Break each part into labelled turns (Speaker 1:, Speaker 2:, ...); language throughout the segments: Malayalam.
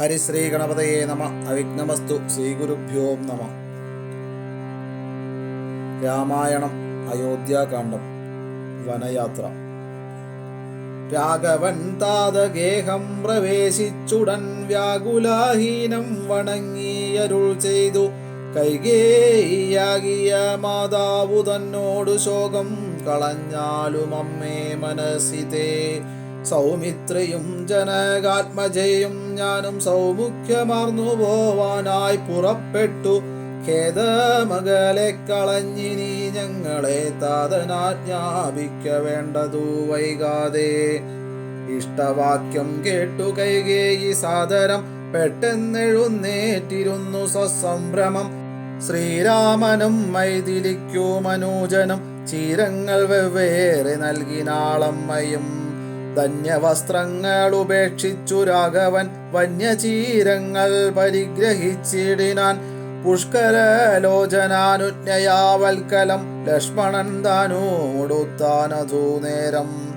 Speaker 1: ഹരിശ്രീ ഗണപതയേ നമ. അവിഘ്നമസ്തു. ശ്രീഗുരുഭ്യോ നമ. രാമായണം അയോധ്യാകാന്ഡം. വനയാത്ര. രാഘവൻ താതഗേഹം പ്രവേശിച്ചുടൻ വ്യാകുലാഹീനം വണങ്ങിയരുൾ ചെയ്തു. കൈകേയിയാകിയ മാതാവു തന്നോടു ശോകം കളഞ്ഞാലും അമ്മേ മനസ്സിതേ. സൗമിത്രയും ജനകാത്മജയും ഞാനും സൗമുഖ്യമാർന്നു പോവാനായി പുറപ്പെട്ടു. ഖേദമകലെ കളഞ്ഞിനി ഞങ്ങളെ താതനാജ്ഞാപിക്ക വേണ്ടതു വൈകാതെ. ഇഷ്ടവാക്യം കേട്ടു കൈകേയി സാദരം പെട്ടെന്നെഴുന്നേറ്റിരുന്നു സസംഭ്രമം. ശ്രീരാമനും മൈഥിലിക്കു മനോജനും ചീരങ്ങൾ വെവ്വേറെ നൽകിനാളമ്മയും. ധന്യവസ്ത്രങ്ങൾ ഉപേക്ഷിച്ചു രാഘവൻ വന്യചീരങ്ങൾ പരിഗ്രഹിച്ചിടിനാൻ. പുഷ്കരലോചനാനുജ്ഞയാവൽക്കലം ലക്ഷ്മണൻ താനുമുടുത്താനതു നേരം.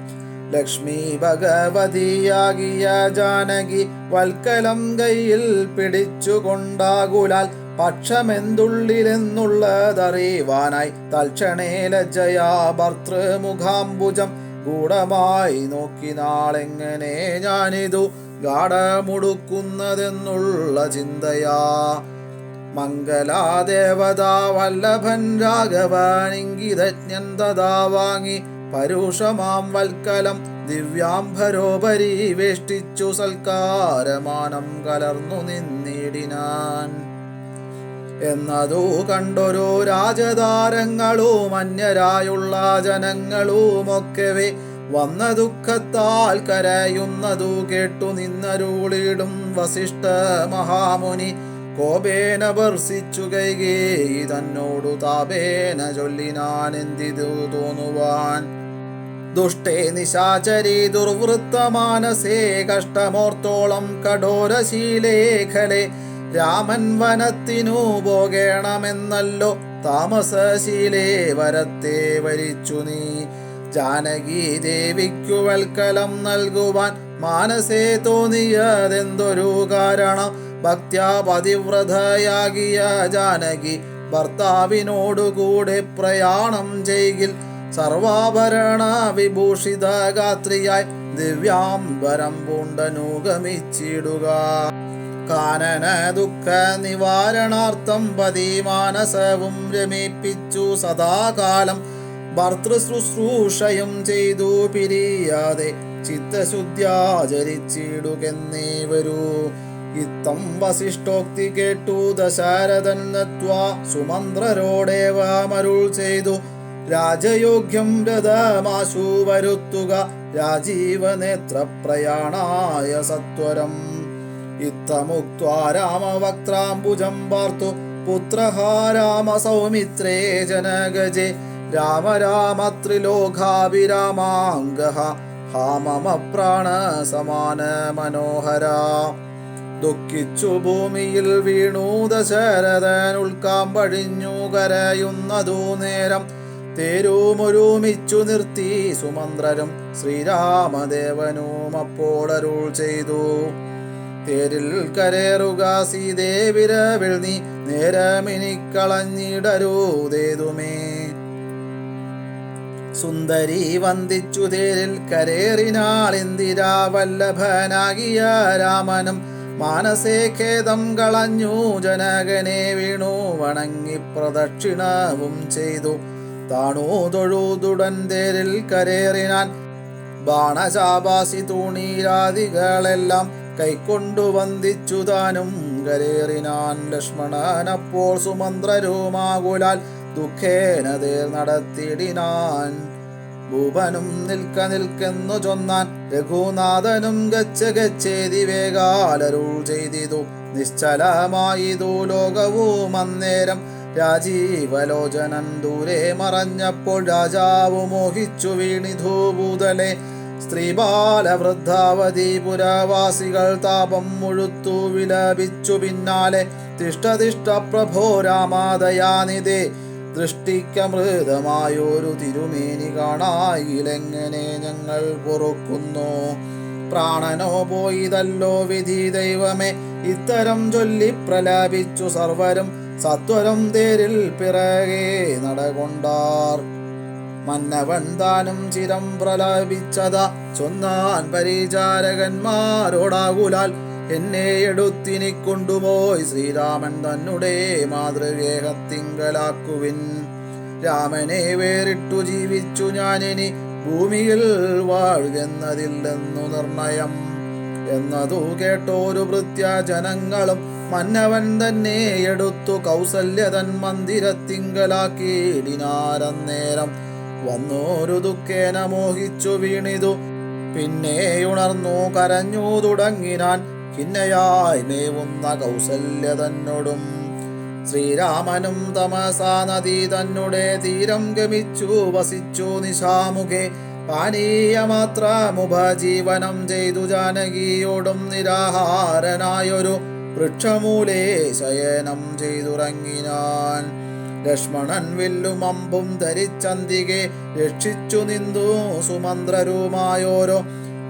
Speaker 1: ലക്ഷ്മി ഭഗവതിയാകിയ ജാനകി വൽക്കലം കയ്യിൽ പിടിച്ചുകൊണ്ടാകുലാൽ പക്ഷമെന്തുള്ളിലെന്നുള്ളതറിവാനായി തൽക്ഷണേ ലജ്ജയാ ഭർതൃമുഖാംബുജം ഗൂഢമായി നോക്കിനാളെങ്ങനെ ഞാനിതു ഗാഠമുടുക്കുന്നതെന്നുള്ള ചിന്തയാ. മംഗലാദേവതാ വല്ലഭൻ രാഘവനിങ്കിതജ്ഞൻ തഥാ വാങ്ങി പരുഷമാം വൽക്കലം ദിവ്യാംബരോപരി വേഷ്ടിച്ചു സൽക്കാരമാനം കലർന്നു നിന്നിടിനാൻ. എന്നതു കണ്ടൊരു രാജതാരങ്ങളും അന്യരായുള്ള ജനങ്ങളുമൊക്കവേ വന്ന ദുഃഖത്താൽ കരയുന്നതു കേട്ടു നിന്നരുളിടും വസിഷ്ഠ മഹാമുനി. കോപേന ഭർസിച്ചു കൈകേയി തന്നോടു താപേന ചൊല്ലിനാൻ എന്തിതു തോന്നുവാൻ. ദുഷ്ടേ നിശാചരി ദുർവൃത്തമാനസേ കഷ്ടമോർത്തോളം കഠോരശീലേഖലെ. രാമൻ വനത്തിനു പോകേണമെന്നല്ലോ താമസശീലേ വരത്തെ വരിച്ചു നീ. ജാനകി ദേവിക്കു വൽക്കലം നൽകുവാൻ മാനസേ തോന്നിയതെന്തൊരു കാരണം. ഭക്ത്യാ പതിവ്രതയാകിയ ജാനകി ഭർത്താവിനോടുകൂടെ പ്രയാണം ചെയ്യിൽ സർവാഭരണ വിഭൂഷിത ഗാത്രിയായി ദിവ്യാംബരം പൂണ്ടനുഗമിച്ചിടുക. കാനന ദുഃഖ നിവാരണാർത്ഥം പതിമാനസവും രമിപ്പിച്ചു സദാകാലം ഭർതൃശുശ്രൂഷയും ചെയ്തു പിരിയാതെ ചിത്തശുദ്ധ്യാചരിച്ചിടുകെന്നേ വരൂ. ഇത്തം വസിഷ്ഠോക്തി കേട്ടു ദശരഥൻ നത്വാ സുമന്ത്രരോടേവമരുൾ ചെയ്തു. രാജയോഗ്യം രഥമാശു വരുത്തുക രാജീവനേത്രപ്രയാണായ സത്വരം. ഇത്തമുക്ത്വാ രാമവക്ത്രാംബുജം പാർത്തു പുത്രഃ രാമ സൗമിത്രേ ജനഗജേ. രാമ രാമ ത്രിലോകാഭിരാമാംഗഃ ഹാ മമ പ്രാണ സമാന മനോഹര. ദുഃഖിച്ചു ഭൂമിയിൽ വീണു ദശരഥൻ ഉൾക്കാമ്പഴിഞ്ഞു കരയുന്നതു നേരം. തേരുമൊരുമിച്ചു നിർത്തി സുമന്ത്രരും ശ്രീരാമദേവനും അപ്പോഴരുൾ ചെയ്തു. തേരിൽ കരേറുക സീതേ വിരവിൽ നീ നേരമിനിക്കളഞ്ഞിടരുതേതുമേ. സുന്ദരി വന്ദിച്ചു തേരിൽ കരേറിനാളിന്ദിരാ വല്ലഭനാകിയ രാമനും. മാനസേ ഖേദം കളഞ്ഞു ജനകനെ വീണു വണങ്ങി പ്രദക്ഷിണവും ചെയ്തു. താണു തൊഴുതുടൻ തേരിൽ കരേറിനാൻ. ബാണചാപാസി തൂണീരാദികളെല്ലാം കൈക്കൊണ്ടു വന്ദിച്ചു താനും കരേറിനാൻ. ലക്ഷ്മണനപ്പോൾ സുമന്ത്രരുമാകുലാൽ ദുഃഖേന തേർ നടത്തിടിനാൻ. ഭൂപനും നിൽക്ക നിൽക്കെന്നു ചൊന്നാൻ. രഘുനാഥനും ഗച്ഛ ഗച്ഛേതി വേഗാലരുൾ ചെയ്തിതു. നിശ്ചലമായിതു ലോകവും അന്നേരം. രാജീവലോചനൻ ദൂരെ മറഞ്ഞപ്പോൾ രാജാവു മോഹിച്ചു വീണിധു ഭൂതലെ. സ്ത്രീബാലവൃദ്ധാവധി പുരവാസികൾ താപം മുഴുത്തു വിലപിച്ചു പിന്നാലെ. തിഷ്ട തിഷ്ട പ്രഭോ രാമാദയാനിധേ. ദൃഷ്ടിക്കമൃതമായൊരു തിരുമേനി കാണായിലെങ്ങനെ ഞങ്ങൾ പൊറുക്കുന്നു. പ്രാണനോ പോയിതല്ലോ വിധി ദൈവമേ. ഇത്തരം ചൊല്ലി പ്രലാപിച്ചു സർവരും സത്വരം തേരിൽ പിറകെ നടകൊണ്ടാർ. മന്നവൻ താനും ചിരം പ്രലാപിച്ചതാ ചൊന്നാൻ പരിചാരകന്മാരോടാകുലാൽ. എന്നെ എടുത്തിനി കൊണ്ടുപോയി ശ്രീരാമൻ തന്നെ മാതൃഗേഹത്തിങ്കലാക്കുവിൻ. രാമനെ വേറിട്ടു ജീവിച്ചു ഞാനിനി ഭൂമിയിൽ വാഴുകെന്നതില്ലെന്നു നിർണയം എന്നതു കേട്ടോരു ഭൃത്യജനങ്ങളും മന്നവൻ തന്നെ എടുത്തു കൗസല്യതൻ മന്ദിരത്തിങ്കലാക്കിയിടിനാരന്നേരം. വന്നോരു ദുഃഖേന മോഹിച്ചു വീണിതു പിന്നെയുണർന്നു കരഞ്ഞു തുടങ്ങിനാൻ. ഖിന്നയായി മേവുന്ന കൗസല്യതന്നോടും ശ്രീരാമനും തമസാ നദി തന്നെ തീരം ഗമിച്ചു വസിച്ചു നിശാമുഖേ. പാനീയമാത്രമുപജീവനം ചെയ്തു ജാനകിയോടും നിരാഹാരനായൊരു വൃക്ഷമൂലേ ശയനം ചെയ്തുറങ്ങിനാൻ. ലക്ഷ്മണൻ വില്ലും അമ്പും ധരിച്ചന്തികെ രക്ഷിച്ചു നിന്നു സുമന്ത്രരുമായോരോ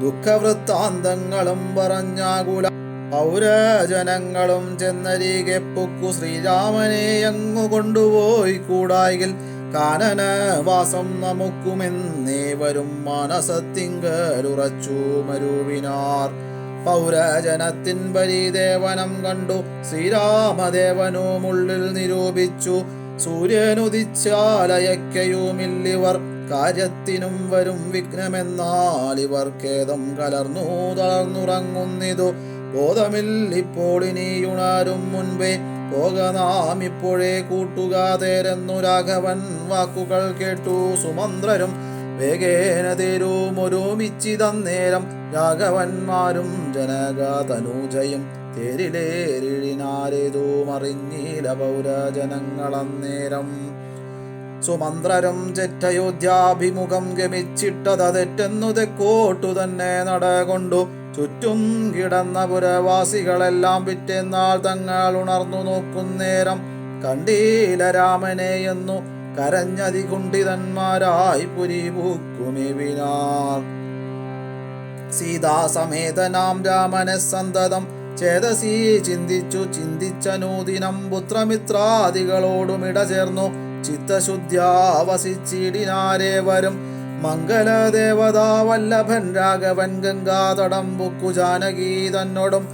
Speaker 1: ദുഃഖവൃത്താന്തങ്ങളും പറഞ്ഞാകുല പൗരജനങ്ങളും ചെന്നരികെ പൊക്കു ശ്രീരാമനെ അങ്ങു കൊണ്ടുപോയി കൂടായിൽ. കാനനവാസം നമുക്കുമെന്നേവരും മനസത്തിങ്കലുറച്ചു മരുവിനാർ. പൗരജനത്തിൻ പരിദേവനം കണ്ടു ശ്രീരാമദേവനുമുള്ളിൽ നിരൂപിച്ചു. സൂര്യനുദിച്ചാലയക്കയുമില്ലിവർ കാര്യത്തിനും വരും വിഘ്നമെന്നാൽ ഇവർ ഖേദം കലർന്നു തളർന്നുറങ്ങുന്നിതു ബോധമില്ലിപ്പോൾ ഇനിയുണരും മുൻപേ. പോക നാം ഇപ്പോഴേ കൂട്ടുകാതേരെന്നു രാഘവൻ വാക്കുകൾ കേട്ടു സുമന്ത്രരും വേഗേന തേരുമൊരുമിച്ചിതന്നേരം. രാഘവന്മാരും ജനകതനൂജയും തേരിലേറിനാരേതുമറിഞ്ഞില പൗരജനങ്ങളന്നേരം. സുമന്ത്രരും ചെറ്റയോധ്യാഭിമുഖം ഗമിച്ചിട്ടത തെറ്റെന്നു തെക്കോട്ടു തന്നെ നടകൊണ്ടു. ചുറ്റും കിടന്ന പുരവാസികളെല്ലാം പിറ്റേന്നാൾ തങ്ങൾ ഉണർന്നു നോക്കുന്നേരം കണ്ടീല രാമനെ എന്നു കരഞ്ഞതികുണ്ഠിതന്മാരായി പുരിപൂക്കുമിവിനാർ. സീതാസമേതനാം രാമനെ സന്തതം ചേതസി ചിന്തിച്ചു ചിന്തിച്ചനൂദിനം പുത്രമിത്രാദികളോടുമിട ചേർന്നു ചിത്തശുദ്ധ്യാവസിച്ചിടിനാരേവരും. മംഗലദേവതാവല്ലഭൻ രാഘവൻ ഗംഗാതടം പൊക്കു ജാനകി തന്നോടും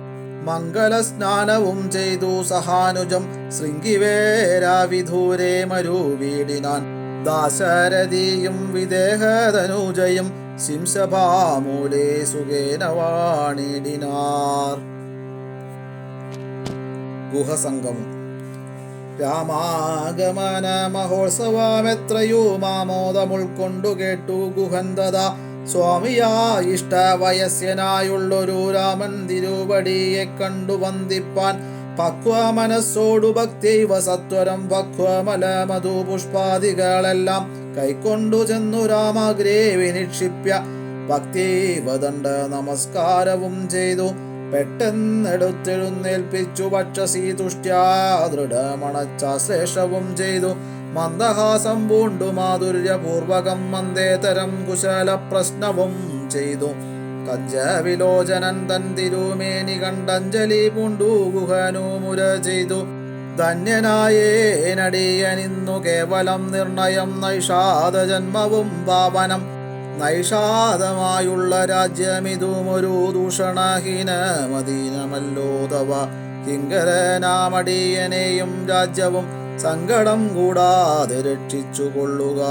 Speaker 1: മംഗലസ്നാനവും ചെയ്തു സഹാനുജം ശൃംഗിവേരാവിധൂരേ മരുവീടിനാൻ. ദാശരഥിയും വിദേഹതനൂജയും ശിംശഭാമൂലേ സുഖേന വാണിടിനാർ. ഗുഹസംഗമം. രാമാഗമന മഹോത്സവമെത്രയോ മാമോദമുൾക്കൊണ്ടു കേട്ടു ഗുഹന്തത. സ്വാമിയാ ഇഷ്ടവയസ്യനായുള്ളൊരു രാമൻ തിരുവടിയെ കണ്ടു വന്ദിപ്പാൻ പക്വമനസ്സോടു ഭക്തിവ സത്വരം പക്വമല മധുപുഷ്പാദികളെല്ലാം കൈക്കൊണ്ടു ചെന്നു രാമാഗ്രേ വിനിക്ഷിപ്യ ഭക്തിവദണ്ഡ നമസ്കാരവും ചെയ്തു. പെട്ടെന്നെടുത്തെഴുന്നേൽപ്പിച്ചു ഭക്ഷസി തുഷ്ട്യാ ദൃഢമണച്ചാശ്ലേഷവും ചെയ്തു. മന്ദഹാസം പൂണ്ടു മാധുര്യപൂർവകം മന്ദേതരം കുശല പ്രശ്നവും ചെയ്തു. കഞ്ചവിലോചനൻ തൻ തിരുമേനി കണ്ടഞ്ജലി പൂണ്ടു ഗുഹനുമുര ചെയ്തു. ധന്യനായേനടിയനിന്നു കേവലം നിർണയം നൈഷാദ ജന്മവും പാവനം. നൈഷാദമായുള്ള രാജ്യമിതുമൊരു ദൂഷണഹീനമദീനമല്ലോ തവ. കിങ്കരനാമടിയനെയും രാജ്യവും സങ്കടം കൂടാതെ രക്ഷിച്ചു കൊള്ളുക.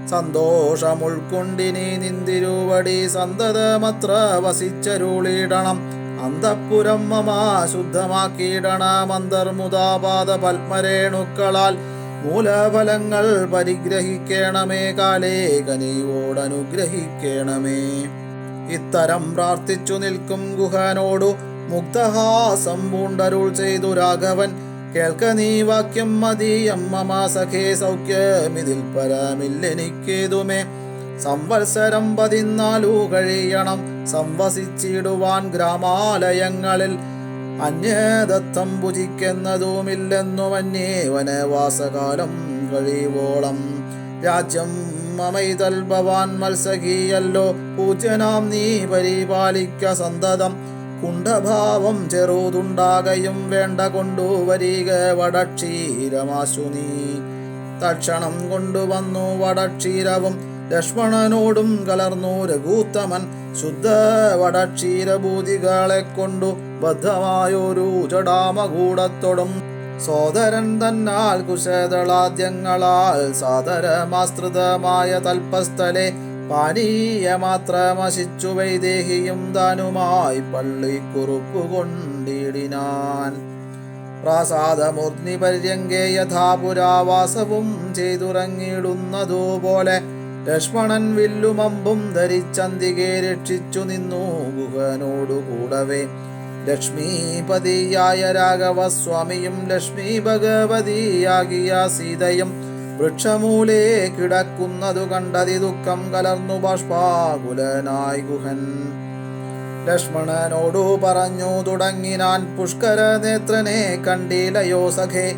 Speaker 1: സന്തോഷമുൾക്കൊണ്ടിനി നിന്തിരുവടി സന്തതമത്ര വസിച്ചരുളിടണം. അന്തഃപുരം മമ ശുദ്ധമാക്കിയിടണം അന്തർമുദാപാദ പത്മരേണുക്കളാൽ. മൂലഫലങ്ങൾ പരിഗ്രഹിക്കണമേ കാലേ കനിയോടനുഗ്രഹിക്കണമേ. ഇത്തരം പ്രാർത്ഥിച്ചു നിൽക്കും ഗുഹനോടു മുക്തഹാസം പൂണ്ടരുൾ ചെയ്തു രാഘവൻ. കേൾക്ക നീ വാക്യം മതിയം മമ സഖേ സൗഖ്യമിതിൽ പരമില്ലെനിക്കേതുമേ. സംവത്സരം 14 കഴിയണം സംവസിച്ചിടുവാൻ ഗ്രാമാലയങ്ങളിൽ. അന്യദത്തം ഭുജിക്കുന്നതുമില്ലെന്നു മന്യേ വനവാസകാലം കഴിവോളം. രാജ്യം ധർമ്മമൈതൽ ഭവാൻ മത്സഖിയല്ലോ പൂജ്യനാം നീ പരിപാലിക്ക സന്തതം. കുണ്ഠഭാവം ചെറുതുണ്ടാകയും വേണ്ട കൊണ്ടുവരിക വടക്ഷീരമാശു നീ. തക്ഷണം കൊണ്ടുവന്നു വടക്ഷീരവും ലക്ഷ്മണനോടും കലർന്നു രഘൂത്തമൻ. ശുദ്ധ വടക്ഷീരഭൂതികളെ കൊണ്ടു ബദ്ധമായൊരു ജടാമകൂടത്തോടും സോദരൻ തന്നാൽ കുശതളാദ്യങ്ങളാൽ സാദരമാസ്തൃതമായ തൽപ്പസ്ഥലെ പാനീയമാത്രമശിച്ചു വൈദേഹിയും താനുമായി പള്ളിക്കുറുപ്പു കൊണ്ടിടിനാൻ. പ്രാസാദമൂർധ്നി പര്യങ്കേ യഥാപുരാവാസവും ചെയ്തുറങ്ങിടുന്നതുപോലെ ലക്ഷ്മണൻ വില്ലുമമ്പും ധരിച്ചന്തികെ രക്ഷിച്ചു നിന്നു ഗുഹനോടു കൂടവേ. ലക്ഷ്മീപതിയായ രാഘവസ്വാമിയും ലക്ഷ്മി ഭഗവതിയാകിയ സീതയും വൃക്ഷമൂലേ കിടക്കുന്നതു കണ്ടതി ദുഃഖം കലർന്നു ബാഷ്പാകുലനായി ഗുഹൻ. ലക്ഷ്മണനോടു പറഞ്ഞു തുടങ്ങിനാൻ പുഷ്കര നേത്രനെ കണ്ടിലയോ സഖേ.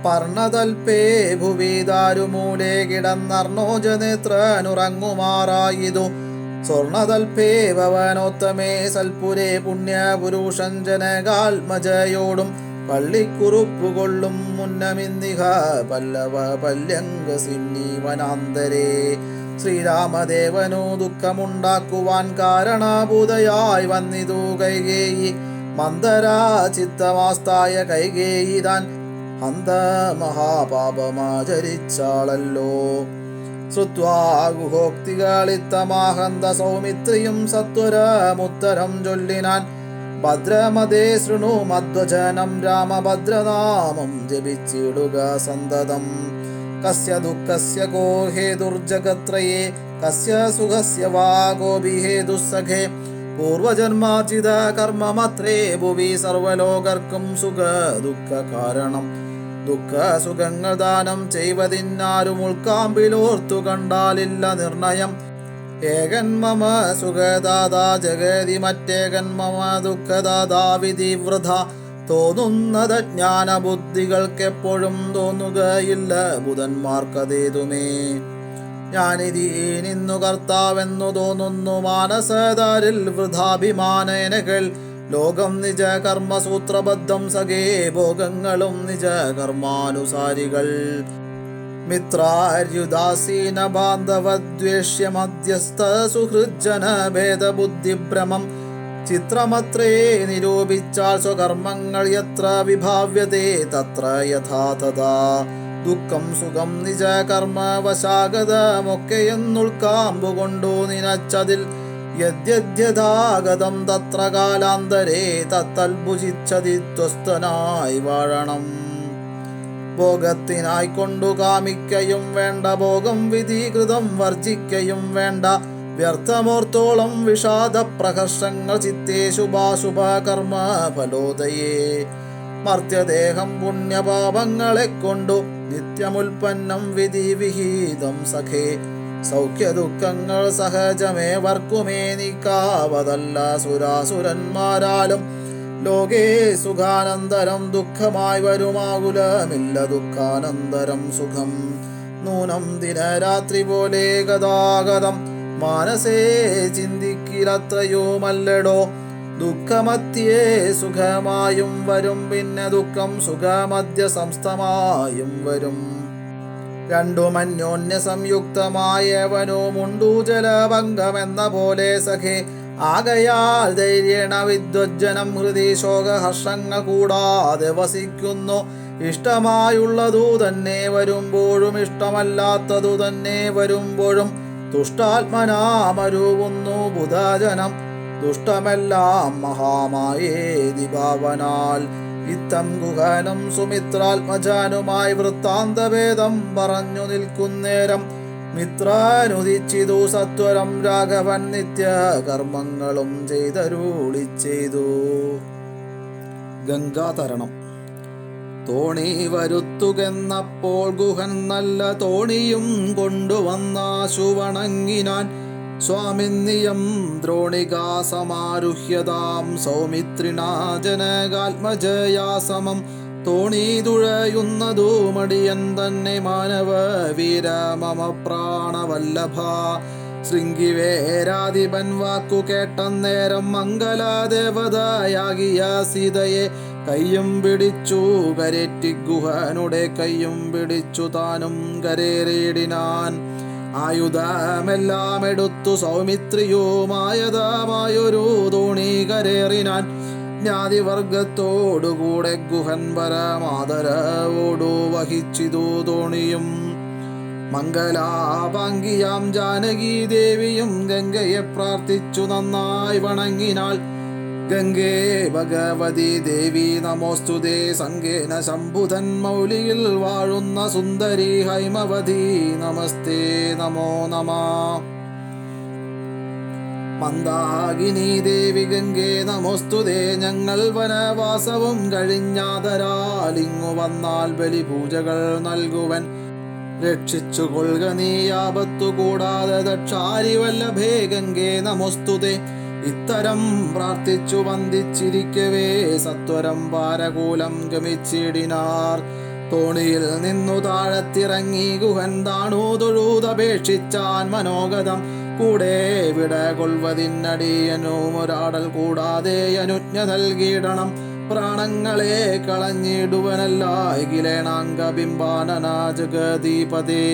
Speaker 1: പർണതൽപേ ഭുവി ദാരുമൂലേ കിടന്നർണോജനേത്രനുറങ്ങുമാറായിതു. സ്വർണതൽപേ ഭവനോത്തമേ സൽപുരേ പുണ്യപുരുഷൻ ജനകാത്മജയോടും പള്ളിക്കുറുപ്പുകൊള്ളും മുന്നമിന്നിഹ പല്ലവ പല്യങ്കസിന്നി വനാന്തരേ. ശ്രീരാമദേവനു ദുഃഖമുണ്ടാക്കുവാൻ കാരണഭൂതയായി വന്നിതു കൈകേയി. മന്ദരാചിത്തമാസ്തായ കൈകേയി താൻ ഹന്ത മഹാപാപമാചരിച്ചാളല്ലോ. ശ്രുത്വാ ഗുഹോക്തികളിത്തമാഹന്ത സൗമിത്രിയും സത്വരമുത്തരം ചൊല്ലിനാൻ. ഭദ്രമതേ ശൃണു മധ്വജനം രാമഭദ്രനാമം ജപിച്ചിടുക സന്തതം. കസ്യ ദുഃഖസ്യ കോ ഹേതുർജഗത്രയേ കസ്യ സുഖസ്യ വാ ഗോപി ഹേതുസ്സഖേ. പൂർവജന്മാർജിത കർമ്മമത്രേ ഭുവി സർവലോകർക്കും സുഖ ദുഃഖ കാരണം. ദുഃഖ സുഖങ്ങൾ ദാനം ചെയ്വതിന്നാരും ഉൾക്കാമ്പിലോർത്തു കണ്ടാലില്ല നിർണയം. ഏകൻ മമ സുഖദാതാ ജഗതി മറ്റേകൻ മമ ദുഃഖദാതാ വിധിവൃഥ. തോന്നുന്നത് ജ്ഞാനബുദ്ധികൾക്കെപ്പോഴും തോന്നുകയില്ല ബുധന്മാർക്കതേതുമേ. ഞാനിതി നിന്നു കർത്താവെന്നു തോന്നുന്നു മാനസദാരിൽ വൃഥാഭിമാനേനകൾ. ലോകം നിജ കർമ്മസൂത്രബദ്ധം സഖേ ഭോഗങ്ങളും നിജ കർമാനുസാരികൾ. മിത്രാര്യുദാസീന ബാന്ധവദ്വേഷ്യ മധ്യസ്ഥ സുഹൃജ്ജന ഭേദബുദ്ധിഭ്രമം. ചിത്രമത്രേ നിരൂപിച്ചാൽ സ്വകർമ്മങ്ങൾ യത്ര വിഭാവ്യതേ തത്ര യഥാതഥാ. ദുഃഖം സുഖം നിജ കർമ്മവശാഗതമൊക്കെയെന്നുൾക്കാമ്പുകൊണ്ടു നിനച്ചതിൽ യദ്യദ്യഥാഗതം തത്ര കാലാന്തരേ തത്തൽഭുജിച്ചതിത്വസ്ഥനായി വാഴണം. ഭോഗത്തിനായി കൊണ്ടു കാമിക്കയും വേണ്ട ഭോഗം വിധികൃതം വർജിക്കയും വേണ്ട. വ്യർത്ഥമോർത്തോളം വിഷാദ പ്രഹർഷങ്ങൾ ചിത്തേ ശുഭാശുഭ കർമ്മ ഫലോദയേ. മർത്യദേഹം പുണ്യപാപങ്ങളെ കൊണ്ടു നിത്യമുൽപ്പന്നം വിധി വിഹിതം സഖേ. സൗഖ്യ ദുഃഖങ്ങൾ സഹജമേവർക്കുമേ നീക്കാവതല്ല സുരാസുരന്മാരാലും. ലോകേ സുഖാനന്തരം ദുഃഖമായി വരുമാകുലമില്ല ദുഃഖാനന്തരം സുഖം. നൂനം ദിനരാത്രി പോലെ ഗതാഗതം മാനസേ ചിന്തിക്കിലത്രയുമല്ലടോ. ദുഃഖമധ്യേ സുഖമായും വരും പിന്നെ ദുഃഖം സുഖമധ്യ സംസ്ഥമായും വരും. രണ്ടും അന്യോന്യ സംയുക്തമായവനുമുണ്ടു ജലഭംഗമെന്ന പോലെ സഖേ. ആകയാൽ ധൈര്യേണ വിദ്വജ്ജനം ഹൃദി ശോകഹർഷങ്ങൾ കൂടാതെ വസിക്കുന്നു. ഇഷ്ടമായുള്ളതു തന്നെ വരുമ്പോഴും ഇഷ്ടമല്ലാത്തതു തന്നെ വരുമ്പോഴും തുഷ്ടാത്മനാമരുവുന്നു ബുധജനം. ദുഷ്ടമെല്ലാം മഹാമായേതി ഭാവനാൽ. ഇത്തം ഗുഹനം സുമിത്രാത്മജാനുമായി വൃത്താന്തഭേദം പറഞ്ഞു നിൽക്കുന്നേരം മിത്രാനുദിച്ചിതു സത്വരം രാഘവൻ നിത്യ കർമ്മങ്ങളും ചെയ്തരുളി ചെയ്തു. ഗംഗാതരണം. തോണി വരുത്തുകെന്നപ്പോൾ ഗുഹൻ നല്ല തോണിയും കൊണ്ടുവന്നാശു വണങ്ങിനാൻ. സ്വാമിന്നിയം ദ്രോണികാ സമാരുഹ്യതാം സൗമിത്രിണാ ജനകാത്മജയാ സമം. തോണി തുഴയുന്നതു മടിയൻ തന്നെ മാനവ വീര മമ പ്രാണവല്ലഭ. ശൃംഗിവേരാധിപൻ വാക്കു കേട്ടന്നേരം മംഗലാദേവതയാകിയ സീതയെ കയ്യും പിടിച്ചു കരേറ്റി ഗുഹനുടെ കയ്യും പിടിച്ചു താനും കരേറിയിടിനാൻ. ആയുധമെല്ലാം എടുത്തു സൗമിത്രിയുമായതമായൊരു തോണി കരേറിനാൻ. ജ്ഞാതിവർഗത്തോടുകൂടെ ഗുഹൻ പരമാദരവോടു വഹിച്ചിതു തോണിയും. മംഗലാപാങ്കിയാം ജാനകി ദേവിയും ഗംഗയെ പ്രാർത്ഥിച്ചു നന്നായി വണങ്ങിനാൾ. ഗംഗേ ഭഗവതി ദേവി നമോസ്തുതേ. സംഗേന ശംഭുധൻ മൗലിയിൽ വാഴുന്ന സുന്ദരി ഹൈമവതി നമസ്തേ നമോ നമഃ. മന്ദാകിനി ദേവി ഗംഗേ നമോസ്തുതേ. ഞങ്ങൾ വനവാസവും കഴിഞ്ഞാതരാലിങ്ങു വന്നാൽ ബലിപൂജകൾ നൽകുവൻ. രക്ഷിച്ചു കൊള്ളുക നീ ആപത്തു കൂടാതെ ദക്ഷാരി വല്ലഭേ ഗംഗേ നമോസ്തുതേ. ഇത്തരം പ്രാർത്ഥിച്ചു വന്ദിച്ചിരിക്കവേ സത്വരം പാരകൂലം ഗമിച്ചിടിനാർ. തോണിയിൽ നിന്നു താഴത്തിറങ്ങി ഗുഹൻ താണു തൊഴുതപേക്ഷിച്ചാൻ മനോഗതം. കൂടെ വിട കൊള്ളുവതിനടിയനും ഒരാടൽ കൂടാതെ അനുജ്ഞ നൽകിയിടണം. പ്രാണങ്ങളെ കളഞ്ഞിടുവനല്ലായിലേണാംഗബിംബാനന ജഗദീപതേ.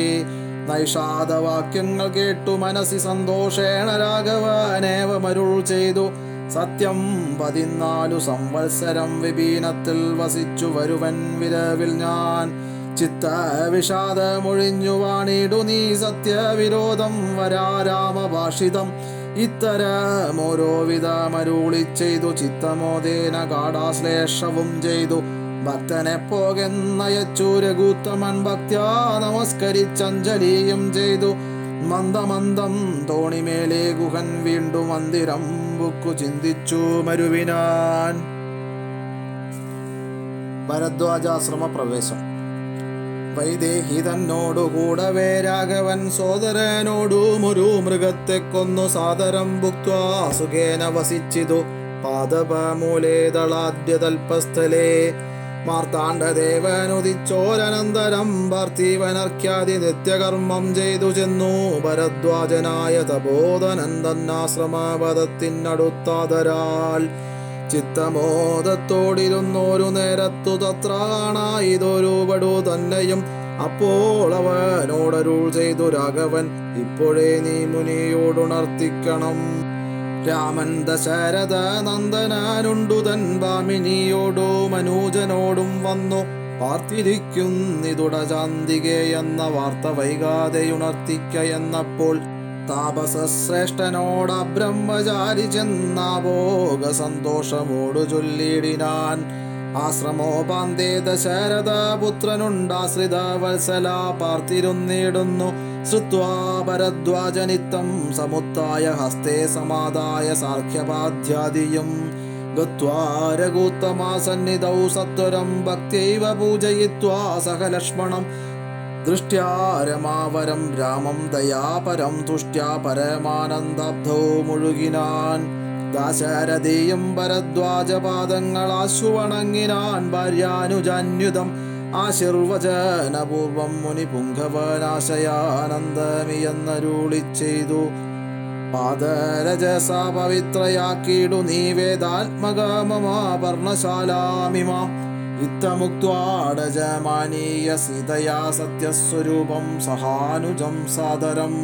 Speaker 1: നൈഷാദവാക്യങ്ങൾ കേട്ടു മനസ്സി സന്തോഷേണ രാഘവനേവമരുൾ ചെയ്തു. സത്യം 14 സംവത്സരം വിപീനത്തിൽ വസിച്ചു വരുവൻ വിരവിൽ ഞാൻ. ചിത്തവിഷാദമൊഴിഞ്ഞു വാണിടു നീ സത്യവിരോധം വരാരാമഭാഷിതം. ഇത്തരമോരോ വിധമരുളി ചെയ്തു ചിത്തമോദേന ഗാഢാശ്ലേഷവും ചെയ്തു. ഭക്തനെ പോകെന്നയച്ചു രഘുത്തമൻ ഭക്ത്യാ നമസ്കരിച്ചഞ്ജലിയും ചെയ്തു. മന്ദമന്ദം തോണിമേലെ ഗുഹൻ വീണ്ടും മന്ദിരം ബുക്കു ചിന്തിച്ചു മരുവിനാൻ. ഭരദ്വാജാശ്രമ പ്രവേശം. വൈദേഹി തന്നോടുകൂടവേ രാഘവൻ സോദരനോടും ഒരു മൃഗത്തെ കൊന്നു സാദരം ഭുക്ത്വാ സുഖേന വസിച്ചിതു പാദപമൂലേതളാദ്യതൽപസ്ഥലേ. മാർത്താണ്ഡദേവനുദിച്ചോരനന്തരം പാർത്ഥിവനർഘ്യാതി നിത്യകർമ്മം ചെയ്തു ചെന്നു ഭരദ്വാജനായ തപോധനൻ തന്നാശ്രമപദത്തിനടുത്താദരാൽ. ചിത്തമോദത്തോടിരുന്നോരു നേരത്തു തത്ര കാണായിതൊരു പടു തന്നെയും. അപ്പോൾ അവനോടരുൾ ചെയ്തു രാഘവൻ, ഇപ്പോഴേ നീ മുനിയോടുണർത്തിക്കണം. രാമൻ ദശരഥ നന്ദനാനുണ്ടുതൻ ഭാമിനിയോടോ മനൂജനോടും വന്നു പാർത്തിരിക്കുന്നിതുടചാന്തികെ എന്ന വാർത്ത വൈകാതെയുണർത്തിക്ക എന്നപ്പോൾ താപസശ്രേഷ്ഠനോട ബ്രഹ്മചാരി ചെന്നാഭോഗ സന്തോഷമോടു ചൊല്ലിടിനാൻ. ആശ്രമോപാന്തേ ദശരഥ പുത്രനുണ്ടാശ്രിത വത്സല പാർത്തിരുന്നിടുന്നു. ശ്രുത്വാ ഭരദ്വാജനിത്തം സമുത്തായ ഹസ്തേ സമാദായ സാർഘ്യപാധ്യാദിയും. ഗത്വാ രഘുത്തമാ സന്നിധൗ സത്വരം ഭക്ത്യൈവ പൂജയിത്വാ സഹ ലക്ഷ്മണം. ദൃഷ്ട്യാ രമാവരം രാമം ദയാപരം തുഷ്ട്യാ പരമാനന്ദാബ്ധൗ മുഴുകിനാൻ. ദാശരഥിയും ഭരദ്വാജപാദങ്ങളാശു വണങ്ങിനാൻ. ഭാര്യാനുജാന്യുതം ആശീർവചനപൂർവം മുനി പുങ്കവനാശയാനന്ദമിയെന്നരുളി ചെയ്തു. പാദരജസാ പവിത്രയാക്കിയിടു നീ വേദാത്മകമമാ പർണശാലാമിമാം. ഇത്തമുക്വാടജമാനീയ സീതയാ സത്യസ്വരൂപം സഹാനുജം സാദരം.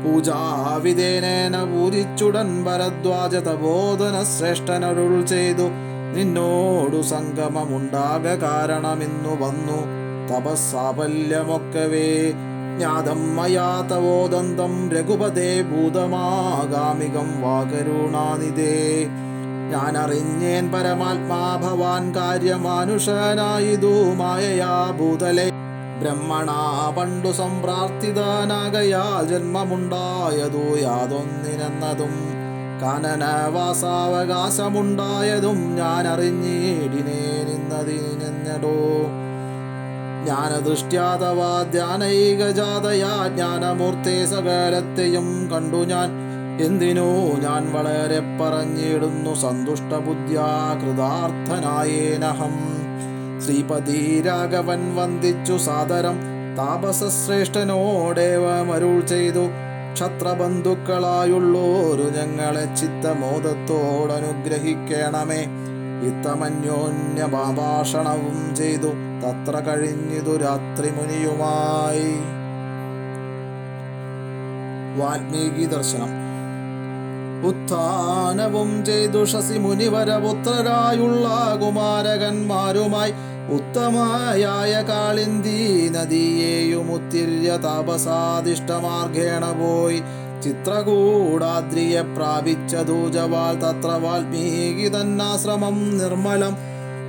Speaker 1: പൂജാവിധേനേന പൂജിച്ചുടൻ ഭരദ്വാജ തപോധന ശ്രേഷ്ഠനരുൾ ചെയ്തു, നിന്നോടു സംഗമമുണ്ടാക കാരണമിന്നു വന്നു തപസ്സാഫല്യമൊക്കവേ. ജ്ഞാതം മയാ തവോദന്തം രഘുപതേ ഭൂതമാഗാമികം വാകരുണാനിധേ. ഞാനറിഞ്ഞേൻ പരമാത്മാ ഭവാൻ കാര്യമാനുഷനായിതു മായയാ ഭൂതലേ. ബ്രഹ്മണാ പണ്ടു സംപ്രാർത്ഥിതനാകയാ ജന്മമുണ്ടായതു യാതൊന്നിനെന്നതും കാനനവാസാവകാശമുണ്ടായതും ഞാൻ അറിഞ്ഞിടിനേനിന്നതിനെന്നടോ. ജ്ഞാനദൃഷ്ട്യാതവാ ധ്യാനൈകജാതയാ ജ്ഞാനമൂർത്തേ സകലത്തെയും കണ്ടു ഞാൻ. എന്തിനു ഞാൻ വളരെ പറഞ്ഞിടുന്നു സന്തുഷ്ടബുദ്ധ്യാ കൃതാർത്ഥനായേനഹം. ശ്രീപതി രാഘവൻ വന്ദിച്ചു സാദരം താപസശ്രേഷ്ഠനോടേവമരുൾ ചെയ്തു. ക്ഷത്രബന്ധുക്കളായുള്ളോരു ഞങ്ങളെ ചിത്തമോദത്തോടനുഗ്രഹിക്കണമേ. ഇത്തമന്യോന്യ ഭാഷണവും ചെയ്തു തത്ര കഴിഞ്ഞിതു രാത്രി മുനിയുമായി. വാൽമീകി ദർശനം. ഉത്ഥാനവും ചെയ്തു ശശി മുനിവരപുത്രരായുള്ള കുമാരകന്മാരുമായി ഉത്തമയായ കാളിന്ദി നദിയേയും ഉത്തിര്യ താപസാദിഷ്ടമാർഗേണ പോയി ചിത്രകൂടാദ്രിയെ പ്രാപിച്ചതു ജവാൽ. തത്ര വാൽമീകി തന്നാശ്രമം നിർമ്മലം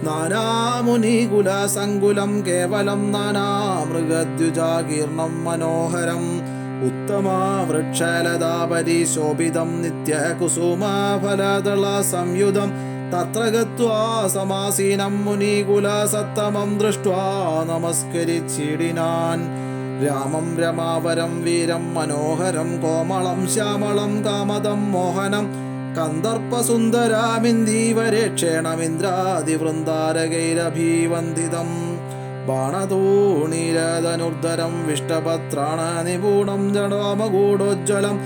Speaker 1: നാനാമുനികുല സങ്കുലം കേവലം നാനാമൃഗദ്വിജാകീർണം മനോഹരം ഉത്തമ വൃക്ഷലതാപരി ശോഭിതം നിത്യകുസുമഫലദള സംയുതം. തത്ര ഗത്വാ സമാസീനം മുനികുല സത്തമം ദൃഷ്ട്വാ നമസ്കരിച്ചിടിനാൻ. രാമം രമാവരം വീരം മനോഹരം കോമളം ശ്യാമളം കാമദം മോഹനം കന്ദർപ്പസുന്ദരാമിന്ദീവരേക്ഷേണമിന്ദ്രാദിവൃന്ദാരകൈരഭിവന്ദിതം. ബാണതൂണീരധനുർധരം വിഷ്ടപത്രാണ നിപൂണം ജടാമകൂടോജ്വലം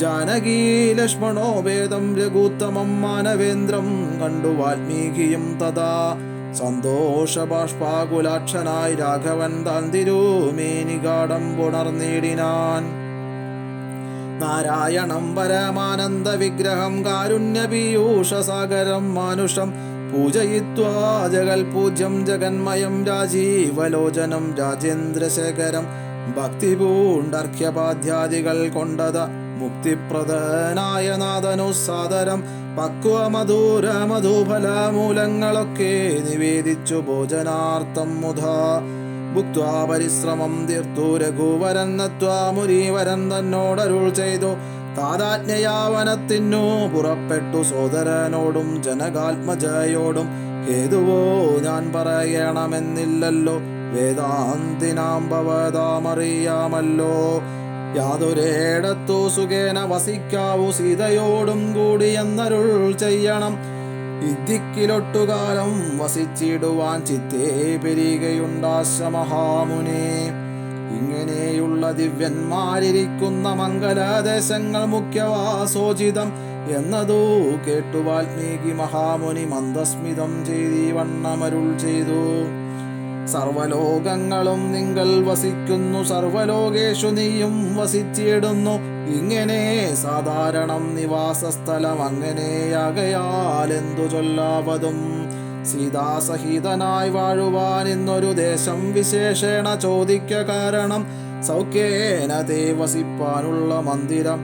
Speaker 1: ജാനകീ ലക്ഷ്മണോ വേദം രഘുത്തമം മാനവേന്ദ്രം കണ്ടു വാൽമീകിയും തഥാ സന്തോഷബാഷ്പാകുലാക്ഷനായി രാഘവൻ താൻ തിരുമേനികാടം പുണർന്നിടിനാൻ. നാരായണം പരമാനന്ദ വിഗ്രഹം കാരുണ്യപീയൂഷസാഗരം മാനുഷം പൂജയിത്വാ ജഗൽപൂജ്യം ജഗന്മയം രാജീവലോചനം രാജേന്ദ്രശേഖരം ഭക്തിപൂണ്ടർഘ്യപാധ്യാദികൾ കൊണ്ടത മുക്തിപ്രദനായ നാഥനുസാദരം പക്വമധുര മധുഫലമൂലങ്ങളൊക്കെ നിവേദിച്ചു ഭോജനാർത്ഥം മുധാ ഭുക്ത്വാ പരിശ്രമം തീർത്തു രഘുവരൻ നത്വാ മുരീവരൻ തന്നോടരുൾ ചെയ്തു. താതാജ്ഞയാവനത്തിനു പുറപ്പെട്ടു സോദരനോടും ജനകാത്മജയോടും. ഹേതുവോ ഞാൻ പറയണമെന്നില്ലല്ലോ, വേദാന്തിനാം ഭവതാമറിയാമല്ലോ. യാതൊരേടത്തു സുഖേന വസിക്കാവൂ സീതയോടും കൂടി എന്നരുൾ ചെയ്യണം. ഇദ്ദിക്കിലൊട്ടുകാലം വസിച്ചിടുവാൻ ചിത്തേ പെരികയുണ്ടാശ മഹാമുനെ. ഇങ്ങനെയുള്ള ദിവ്യന്മാരിരിക്കുന്ന മംഗലദേശങ്ങൾ മുഖ്യവാസോചിതം എന്നതു കേട്ടു വാൽമീകി മഹാമുനി മന്ദസ്മിതം ചെയ്തീവണ്ണമരുൾ ചെയ്തു. സർവലോകങ്ങളും നിങ്ങൾ വസിക്കുന്നു, സർവലോകേഷു നീയും വസിച്ചിടുന്നു. ഇങ്ങനെ സാധാരണം നിവാസസ്ഥലം അങ്ങനെയാകയാൽ എന്തു ചൊല്ലാവതും. സീതാസഹിതനായി വാഴുവാൻ ഇന്നൊരു ദേശം വിശേഷേണ ചോദിക്ക കാരണം. സൗഖ്യേന തേ വസിപ്പാനുള്ള മന്ദിരം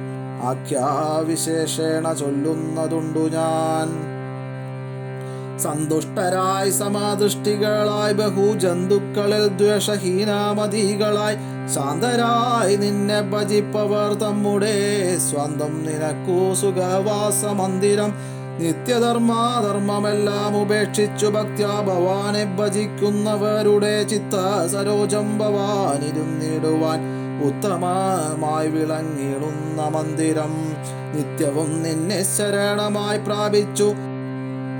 Speaker 1: ആഖ്യാവിശേഷേണ ചൊല്ലുന്നതുണ്ടു ഞാൻ. സന്തുഷ്ടരായി സമദൃഷ്ടികളായി ബഹുജന്തുക്കളിൽ ദ്വേഷഹീനാമതികളായി ശാന്തരായി നിന്നെ ഭജിപ്പവർ തമ്മുടെ സ്വന്തം നിനക്കു സുഖവാസ മന്ദിരം. നിത്യധർമാധർമ്മമെല്ലാം ഉപേക്ഷിച്ചു ഭക്ത്യാ ഭവാനെ ഭജിക്കുന്നവരുടെ ചിത്ത സരോജം ഭവാനിരുന്നിടുവാൻ ഉത്തമമായി വിളങ്ങിടുന്ന മന്ദിരം. നിത്യവും നിന്നെ ശരണമായി പ്രാപിച്ചു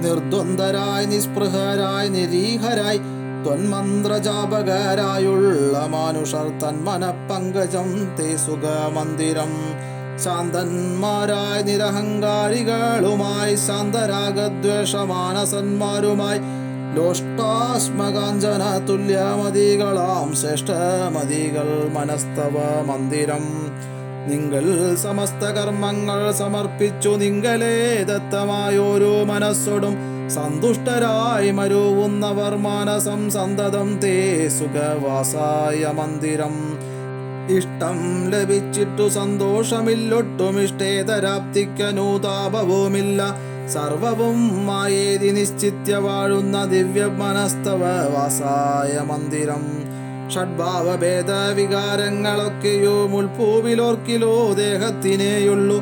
Speaker 1: നിർദ്വന്ദ്വരായി നിസ്പൃഹരായി നിരീഹരായി ത്വന്മന്ത്രജാപകരായുള്ള മാനുഷർ തന്മനപ്പങ്കജം തേ സുഖമന്ദിരം. ശാന്തന്മാരായി നിരഹങ്കാരികളുമായി ശാന്തരാഗദ്വേഷമാനസന്മാരുമായി ലോഷ്ടാശ്മകാഞ്ചന തുല്യമതികളാം ശ്രേഷ്ഠമതികൾ മനസ്തവ മന്ദിരം. നിങ്ങൾ സമസ്ത കർമ്മങ്ങൾ സമർപ്പിച്ചു നിങ്ങളെ ദത്തമായൊരു മനസ്സോടും സന്തുഷ്ടരായി മരുവുന്നവർ മാനസം സന്തതം തേ സുഖവാസായ മന്ദിരം. ഇഷ്ടം ലഭിച്ചിട്ടു സന്തോഷമില്ലൊട്ടും ഇഷ്ടേതരാപ്തിക്കനുതാപവുമില്ല. സർവവും മായേതി നിശ്ചിത്യ വാഴുന്ന ദിവ്യ മനസ്തവ വാസായ മന്ദിരം. ഷഡ്ഭാവഭേദ വികാരങ്ങളൊക്കെയും ഉൾപ്പൂവിലോർക്കിലോ ദേഹത്തിനേയുള്ളു.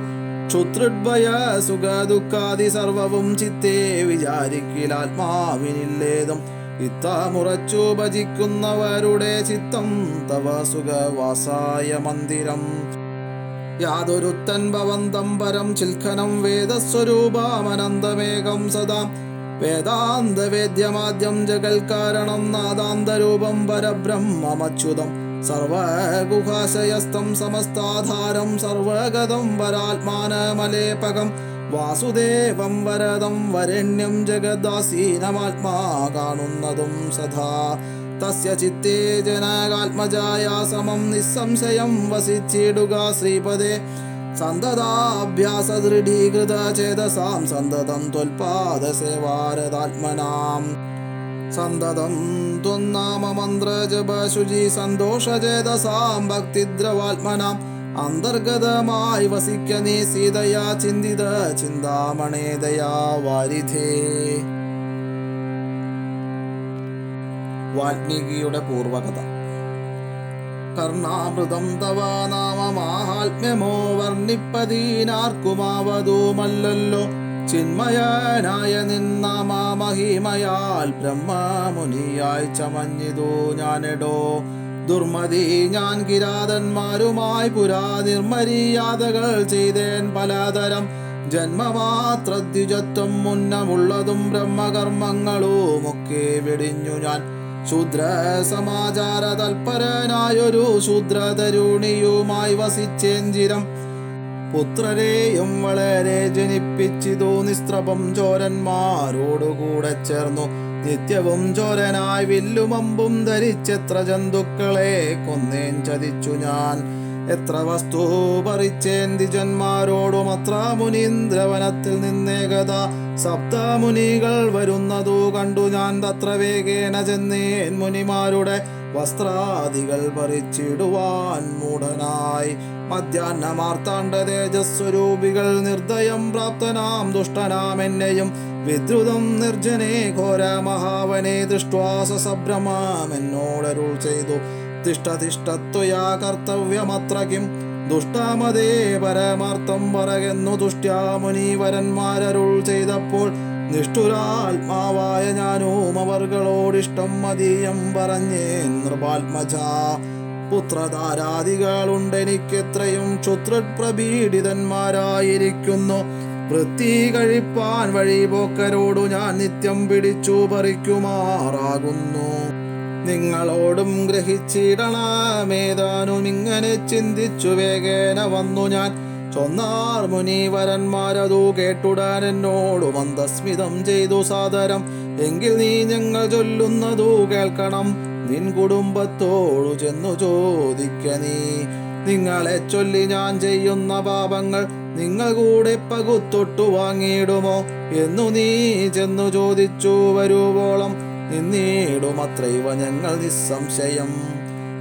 Speaker 1: ക്ഷുതൃഡ്ഭയ സുഖ ദുഃഖാദി സർവവും ചിത്തേ വിചാരിക്കിലാത്മാവിനില്ലേതും. ഇത്തമുറച്ചു ഭജിക്കുന്നവരുടെ ചിത്തം തവ സുഖവാസായ മന്ദിരം. യാതൊരുത്തൻ ഭവന്തം പരം ചിൽഖനം വേദസ്വരൂപമനന്തമേകം സദാ വേദാന്തവേദ്യമാദ്യം ജഗൽക്കാരണം നാദാന്തരൂപം പരബ്രഹ്മമച്യുതം സർവഗുഹാശയസ്ഥം സമസ്താധാരം സർവഗതം വരാത്മാനമലേപകം വാസുദേവം വരദം വരണ്യം ജഗദാസീനമാത്മാ കാണുന്നതും സദാ തസ്യ ചിത്തേ ജനകാത്മജായാ സമം നിസ്സംശയം വസിച്ചിടുക ശ്രീപദേ സന്തതാഭ്യാസദൃഢീകൃത ചേതസാം സന്തതം ത്വൽപാദസേവാരതാത്മനാം സന്തതം ത്വന്നാമ മന്ത്രജപ ശുചി സന്തോഷചേതസാം ഭക്തിദ്രവാത്മനാം അന്തർഗതമായി വസിക്ക നീ സീതയാ ചിന്തിത ചിന്താമണേദയാ വാരിധേ. വാൽമീകിയുടെ പൂർവകഥ. കർണാമൃതം തവ നാമ മാഹാത്മ്യമോ വർണ്ണിപ്പതീനാർക്കുമാവതുമല്ലല്ലോ ചിന്മയനായ നിന്നാമ മഹിമയാൽ ബ്രഹ്മമുനിയായി ചമഞ്ഞിതു ഞാനെടോ ദുർമതി ഞാൻ കിരാതന്മാരുമായി പുരാ നിർമര്യാദകൾ ചെയ്തേൻ പലതരം ജന്മമാത്രദ്വിജത്വം മുന്നമുള്ളതും ബ്രഹ്മകർമ്മങ്ങളുമൊക്കെ വെടിഞ്ഞു ഞാൻ ശൂദ്ര സമാചാര തൽപരനായൊരു ശൂദ്രതരുണിയുമായി വസിച്ചേഞ്ചിരം പുത്രരെയും വളരെ ജനിപ്പിച്ചിതു നിസ്ത്രപം ചോരന്മാരോടുകൂടെ ചേർന്നു നിത്യവും ചോരനായി വില്ലുമമ്പും ധരിച്ചെത്ര ജന്തുക്കളെ കൊന്നേൻ ചതിച്ചു ഞാൻ എത്ര വസ്തു പറിച്ചേൻ ദ്വിജന്മാരോടും അത്ര മുനീന്ദ്രവനത്തിൽ നിന്നേകത സപ്തമുനികൾ വരുന്നതു കണ്ടു ഞാൻ തത്ര വേഗേന ചെന്നേൻ മുനിമാരുടെ വസ്ത്രാദികൾ പറിച്ചിടുവാൻ മൂഢനായി മധ്യാഹ്നമാർത്താണ്ഡ തേജസ്വരൂപികൾ നിർദ്ദയം പ്രാപ്തനാം ദുഷ്ടനാം എന്നെയും വിദ്രുതം നിർജ്ജനെ ഘോര മഹാവനെ ദൃഷ്ട്വാസഭ്രമാം എന്നോടരുൾ ചെയ്തു തിഷ്ടതിഷ്ടത്വയാ കർത്തവ്യമത്ര കിം ദുഷ്ടാമതേ പരമാർത്ഥം പറകെന്നു തുഷ്ട്യാമുനീവരന്മാരരുൾ ചെയ്തപ്പോൾ നിഷ്ഠുരാത്മാവായ ഞാനും അവർകളോടിഷ്ടം മതീയം പറഞ്ഞേൻ നൃപാത്മജ പുത്രധാരാദികളുണ്ടെനിക്കെത്രയും ക്ഷുത്രപ്രപീഡിതന്മാരായിരിക്കുന്നു വൃത്തി കഴിപ്പാൻ വഴിപോക്കരോടു ഞാൻ നിത്യം പിടിച്ചു പറിക്കുമാറാകുന്നു നിങ്ങളോടും ഗ്രഹിച്ചിടണമേതാനും ഇങ്ങനെ ചിന്തിച്ചു വേഗേന വന്നു ഞാൻ ചൊന്നാർ മുനീവരന്മാരതു കേട്ടുടാൻ എന്നോടു മന്ദസ്മിതം ചെയ്തു സാദരം എങ്കിൽ നീ ഞങ്ങൾ ചൊല്ലുന്നതു കേൾക്കണം നിൻ കുടുംബത്തോടു ചെന്നു ചോദിക്ക നീ നിങ്ങളെ ചൊല്ലി ഞാൻ ചെയ്യുന്ന പാപങ്ങൾ നിങ്ങൾ കൂടെ പകുത്തൊട്ടു വാങ്ങിയിടുമോ എന്നു നീ ചെന്നു ചോദിച്ചു വരുവോളം നിന്നീടുമത്രൈവ ഞങ്ങൾ നിസ്സംശയം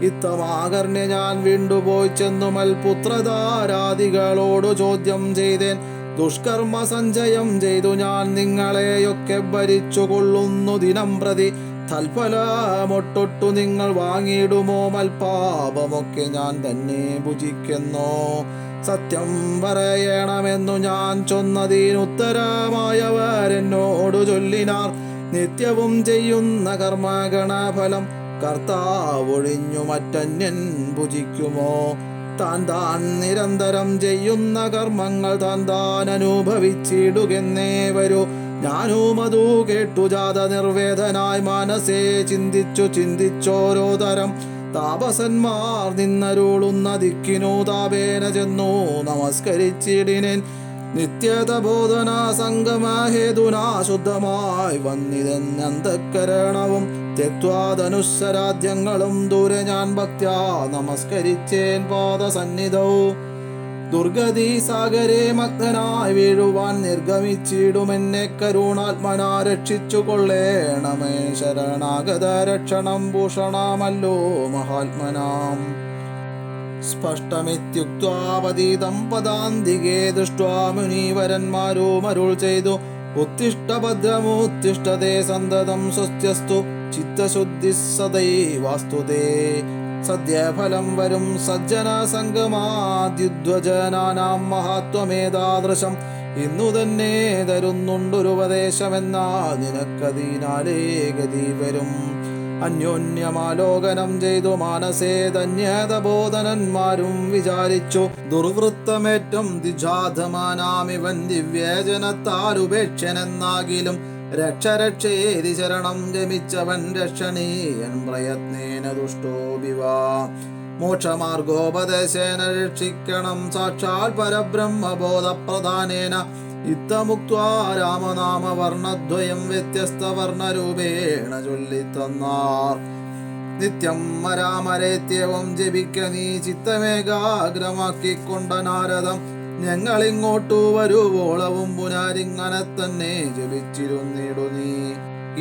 Speaker 1: ഇത്തമാകർണ്യ ഞാൻ വീണ്ടുപോയി ചെന്നു മൽപുത്രധാരാദികളോടു ചോദ്യം ചെയ്തേൻ ദുഷ്കർമ്മ സഞ്ചയം ചെയ്തു ഞാൻ നിങ്ങളെയൊക്കെ ഭരിച്ചു കൊള്ളുന്നു ദിനം പ്രതി തൽഫലമൊട്ടൊട്ടു നിങ്ങൾ വാങ്ങിയിടുമോ മൽപാപമൊക്കെ ഞാൻ തന്നെ ഭുജിക്കുന്നോ സത്യം പറയണമെന്നു ഞാൻ ചൊന്നതിനുത്തരമായവരെന്നോടു ചൊല്ലിനാർ നിത്യവും ചെയ്യുന്ന കർമ്മഗണഫലം കർത്താവൊഴിഞ്ഞു മറ്റന്യൻ ഭുജിക്കുമോ താൻ നിരന്തരം ചെയ്യുന്ന കർമ്മങ്ങൾ താൻ അനുഭവിച്ചിടുകെന്നേ വരൂ ഞാനും അതു കേട്ടു ജാത നിർവേദനായി മനസ്സേ ചിന്തിച്ചോരോ തരം താപസന്മാർ നിന്നരുളുന്ന ദിക്കിനു താപേന ചെന്നു നമസ്കരിച്ചിടിനേൻ നിത്യതബോധന സംഗമഹേതുനാ ശുദ്ധമായി വന്നിതന്തക്കരണവും ത്യക്വാധനുസ്സരാദ്യങ്ങളും ദൂരെ ഞാൻ ഭക്ത്യാ നമസ്കരിച്ചേൻ പാദസന്നിധവും ദുർഗതി സാഗരേ മഗ്നനായി വീഴുവാൻ നിർഗമിച്ചിടുമെന്നെ കരുണാത്മനാ രക്ഷിച്ചു കൊള്ളേണമേ ശരണാഗത രക്ഷണം ഭൂഷണമല്ലോ മഹാത്മനാം സ്പഷ്ടമിത്യുക്വാപതീതം പദാന്തികേ ദൃഷ്ട്വാ മുനീവരന്മാരും അരുൾ ചെയ്തു ഉത്തിഷ്ഠഭദ്രമുത്തിഷ്ഠതേ സന്തതം സ്വസ്ത്യസ്തു ചിത്തശുദ്ധി സദൈവാസ്തുതേ സദ്യഫലം വരും സജ്ജന സംഗമാദ്യുധ്വജനാനാം മഹാത്വമേതാദൃശം ഇന്നു തന്നെ തരുന്നുണ്ടൊരുപദേശമെന്നാൽ നിനക്കതിനാലേ ഗതി വരും അന്യോന്യമാലോകനം ചെയ്തു മാനസേ ധന്യതബോധനന്മാരും വിചാരിച്ചു ദുർവൃത്തമേറ്റം ദ്വിജാതമാനാമിവൻ ദിവ്യജനത്താലുപേക്ഷനെന്നാകിലും രക്ഷരക്ഷേതി ശരണം ഗമിച്ചവൻ രക്ഷണീയൻ പ്രയത്നേന ദുഷ്ടോഭിവാ മോക്ഷമാർഗോപദേശേന രക്ഷിക്കണം സാക്ഷാൽ പരബ്രഹ്മബോധപ്രധാനേന ഇത്തമുക്ത്വാ രാമനാമവർണദ്വയം വ്യത്യസ്ത വർണ്ണരൂപേണ ചൊല്ലിത്തന്നാർ നിത്യം രാമരേത്യവും ജപിക്ക നീ ചിത്തമേകാഗ്രമാക്കിക്കൊണ്ട നാരദം ഞങ്ങളിങ്ങോട്ടു വരുവോളവും പുനരിങ്ങനെ തന്നെ ജപിച്ചിരുന്നിടു നീ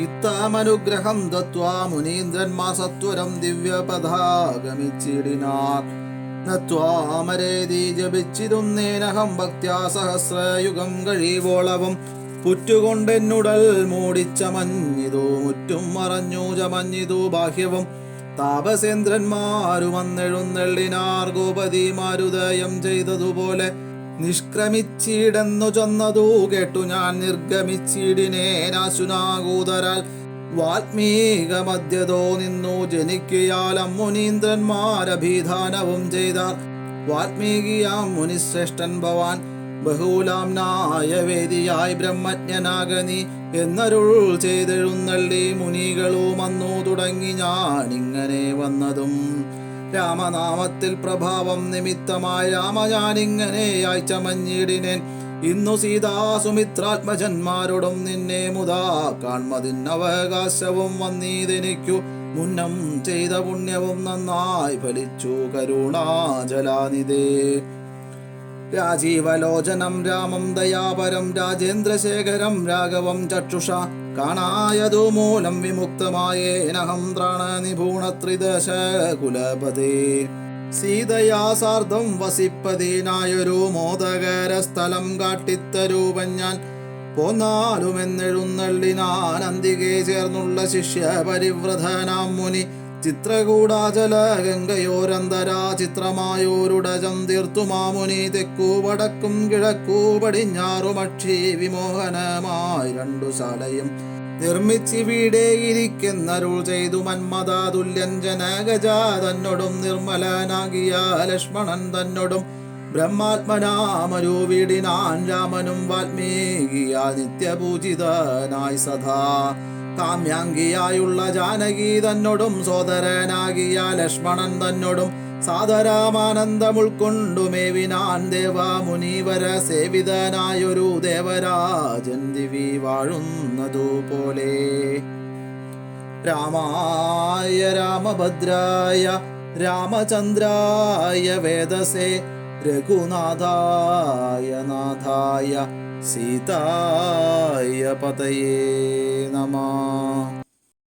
Speaker 1: ഇത്തമനുഗ്രഹം ദത്വാ മുനീന്ദ്രന്മാർ സത്വരം ദിവ്യപഥാഗമിച്ചിടിനാർ നത്വാമരേതി ജപിച്ചിരുന്നേനഹം ഭക്ത്യാ സഹസ്രയുഗം കഴിവോളവും പുറ്റുകൊണ്ടെന്നുടൽ മൂടിച്ചമഞ്ഞിതു മുറ്റും മറഞ്ഞു ചമഞ്ഞിതു ബാഹ്യവും താപസേന്ദ്രന്മാരുമന്നെഴുന്നെള്ളിനാർ ഗോപതിമാരുദയം ചെയ്തതുപോലെ നിഷ്ക്രമിച്ചിടെന്നു ചൊന്നതു കേട്ടു ഞാൻ നിർഗമിച്ചിടിനേനാശുനാകൂതരാൽ വാൽമീക മധ്യതോ നിന്നു ജനിക്കയാലം മുനീന്ദ്രന്മാരഭിധാനവും ചെയ്താർ വാൽമീകിയാം മുനിശ്രേഷ്ഠൻ ഭവാൻ ബഹൂലാംനായ വേദിയായി ബ്രഹ്മജ്ഞനാകനി എന്നരുൾ ചെയ്തെഴുന്നള്ളി മുനികളും വന്നു തുടങ്ങി ഞാനിങ്ങനെ വന്നതും രാമനാമത്തിൽ പ്രഭാവം നിമിത്തമായി രാമ ഞാനിങ്ങനെയായി ചമഞ്ഞിടിനേൻ ഇന്നു സീതാസുമിത്രാത്മജന്മാരോടും നിന്നെ മുതാ കാൺമതിന്നവകാശവും വന്നീതെനിക്കു മുന്നം ചെയ്ത പുണ്യവും നന്നായി ഫലിച്ചു കരുണാജലാനിധേ രാജീവലോചനം രാമം ദയാപരം രാജേന്ദ്രശേഖരം രാഘവം ചക്ഷുഷ കാണായതു മൂലം വിമുക്തമായേനഹം ത്രാണനിഭൂണത്രിദശ കുലപതേ സീതയാ സാർദ്ധം വസിപ്പതിനായൊരു മോദകര സ്ഥലം കാട്ടിത്തരൂപൻ ഞാൻ പോന്നാലുമെന്നെഴുന്നള്ളിനാൻ അന്തികെ ചേർന്നുള്ള ശിഷ്യ പരിവ്രതനാം മുനി ചിത്രകൂടാചല ഗംഗയോരന്തരാ ചിത്രമായോരുടജം തീർത്തുമാമുനി തെക്കൂ വടക്കും കിഴക്കൂ പടിഞ്ഞാറുമക്ഷി വിമോഹനമായി രണ്ടു ശാലയും നിർമ്മിച്ചിവിടെ ഇരിക്കുന്നരുൾ ചെയ്തു മന്മതാതുല്യൻ ജനഗജ തന്നോടും നിർമ്മലനാകിയ ലക്ഷ്മണൻ തന്നോടും ബ്രഹ്മാത്മനാമരൂപിടിനാൻ രാമനും വാൽമീകിയ നിത്യപൂജിതനായി സദാ കാമ്യാംഗിയായുള്ള ജാനകി തന്നോടും സോദരനാകിയ ലക്ഷ്മണൻ തന്നോടും സാദരാമാനന്ദം ഉൾക്കൊണ്ടുമേവിനാൻ ദേവമുനീവര സേവിതനായൊരു ദേവരാജൻ ദിവി വാഴുന്നതുപോലെ രാമായ രാമഭദ്രായ രാമചന്ദ്രായ വേദസേ രഘുനാഥായ നാഥായ സീതായ പതയേ നമഃ.